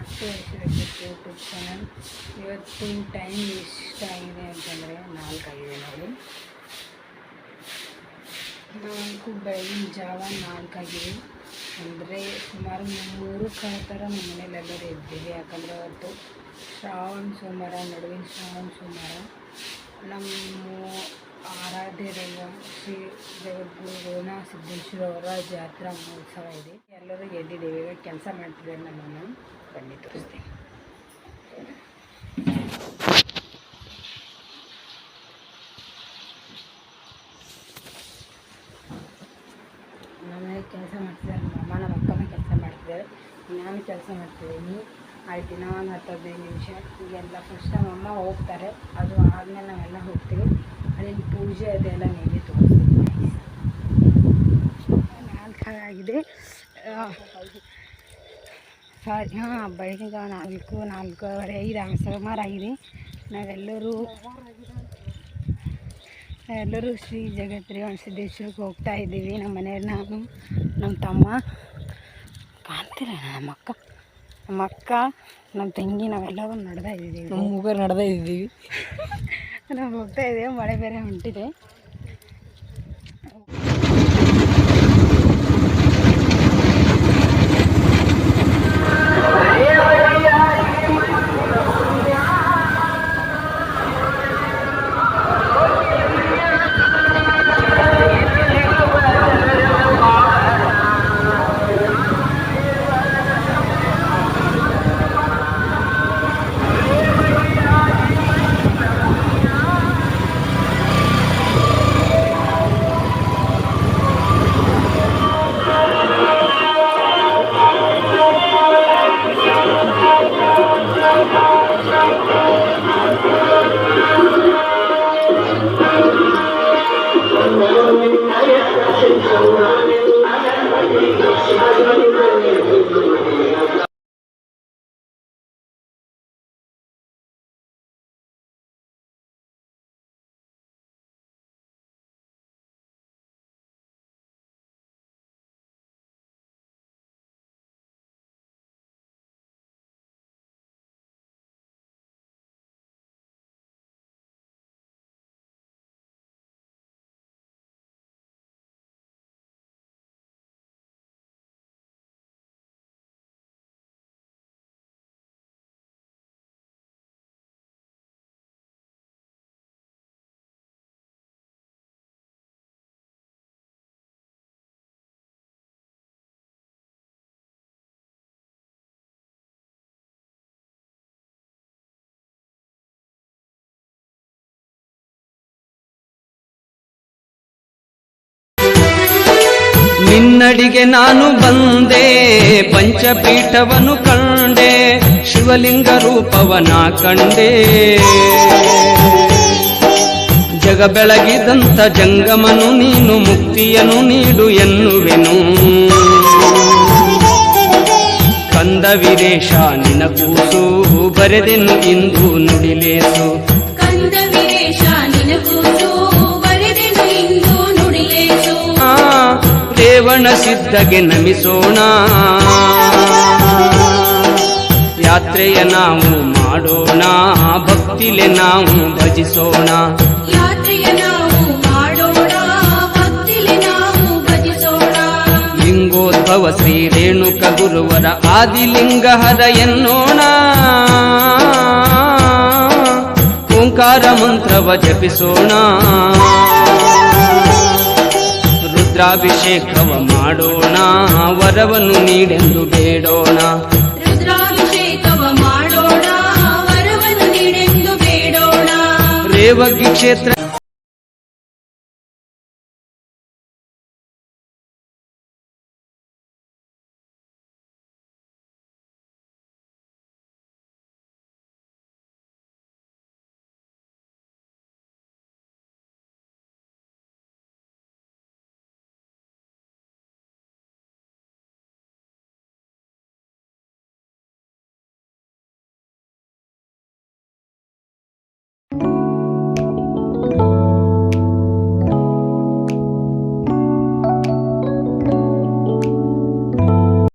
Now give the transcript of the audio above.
YouTube channel. ಇವತ್ತಿನ time ಎಷ್ಟಾಗಿದೆ ಅಂತಂದರೆ 4 ಆಗಿದೆ ನೋಡಿ. ನಾಲ್ಕು ಬೆಳಗಿನ ಜಾವ 4 ಆಗಿದೆ ಅಂದರೆ ಸುಮಾರು 3 ಥರ ನಮ್ಮ ಮನೇಲೆಲ್ಲರೂ ಎದ್ದೀವಿ. ಯಾಕಂದರೆ ಅವತ್ತು ಶ್ರಾವಣ ಸೋಮವಾರ, ನಡುವಿನ ಶ್ರಾವಣ ಸೋಮವಾರ ನಮ್ಮ ಆರಾಧ್ಯ ದೈವ ಶ್ರೀ ಜಗದ್ಗುರು ಗೋನಾ ಸಿದ್ದೇಶ್ವರ ಅವರ ಜಾತ್ರಾ ಮಹೋತ್ಸವ ಇದೆ. ಎಲ್ಲರೂ ಎದ್ದಿದ್ದೇವೆ. ಈಗ ಕೆಲಸ ಮಾಡ್ತಿದ್ದಾರೆ ನಮ್ಮನ್ನು ಬನ್ನಿ ತೋರಿಸ್ತೀನಿ. ನಮ್ಮನೆ ಕೆಲಸ ಮಾಡ್ತಿದ್ದಾರೆ, ನಮ್ಮ ಅಮ್ಮ ನಮ್ಮ ಅಕ್ಕನ ಕೆಲಸ ಮಾಡ್ತಿದ್ದಾರೆ, ನಾನು ಕೆಲಸ ಮಾಡ್ತಿದ್ದೀನಿ. ಆಯ್ತು, ಇನ್ನೂ ಒಂದು 10-15 ನಿಮಿಷ. ಈಗೆಲ್ಲ ಫಸ್ಟ್ ನಮ್ಮಮ್ಮ ಹೋಗ್ತಾರೆ, ಅದು ಆದಮೇಲೆ ನಾವೆಲ್ಲ ಹೋಗ್ತೀವಿ. ಅಲ್ಲಿನ ಪೂಜೆ ಅದೆಲ್ಲ ನೀವೇ ತೋರಿಸ್ತೀವಿ. 4 ಆಗಿದೆ. ಬೆಳಗಿನ ಜಾವ 4-4:15 5 ಸುಮಾರು ಆಗಿದೆ. ನಾವೆಲ್ಲರೂ ಶ್ರೀ ಜಗದ್ಗುರು ಸಿದ್ದೇಶ್ವರಕ್ಕೆ ಹೋಗ್ತಾ ಇದ್ದೀವಿ. ನಮ್ಮ ಮನೆಯಲ್ಲಿ ನಾನು, ನಮ್ಮ ತಮ್ಮ, ಕಾಣ್ತಿಲ್ಲ ನಮ್ಮ ಅಕ್ಕ, ನಮ್ಮ ತಂಗಿ, ನಾವೆಲ್ಲರೂ ನಡೆದಾ ಇದ್ದೀವಿ. ನಾವು ಹೋಗ್ತಾ ಇದ್ದೀವಿ. ಮಳೆ ಬೇರೆ ಹೊಂಟಿದೆ. ನಿನ್ನಡಿಗೆ ನಾನು ಬಂದೆ, ಪಂಚಪೀಠವನ್ನು ಕಂಡೆ, ಶಿವಲಿಂಗ ರೂಪವನ ಕಂಡೆ. ಜಗ ಬೆಳಗಿದಂತ ಜಂಗಮನು ನೀನು, ಮುಕ್ತಿಯನ್ನು ನೀಡು ಎನ್ನುವೆನು. ಕಂದ ವೀರೇಶ ನಿನ ಕೂಸು, ಬರೆದೆನು ಇಂದು ನುಡಿಲೇಸು. ರೇವಣ ಸಿದ್ಧಗೆ ನಮಿಸೋಣ, ಯಾತ್ರೆಯ ನಾವು ಮಾಡೋಣ, ಭಕ್ತಿಲೆ ನಾವು ಭಜಿಸೋಣ. ಲಿಂಗೋದ್ಭವ ಶ್ರೀ ರೇಣುಕ ಗುರುವರ ಆದಿಲಿಂಗಹರ ಎನ್ನೋಣ. ಓಂಕಾರ ಮಂತ್ರವ ಜಪಿಸೋಣ, ರುದ್ರಾಭಿಷೇಕವ ಮಾಡೋಣ, ವರವನ್ನು ನೀಡೆಂದು ಬೇಡೋಣ. ರೇವಗಿ ಕ್ಷೇತ್ರ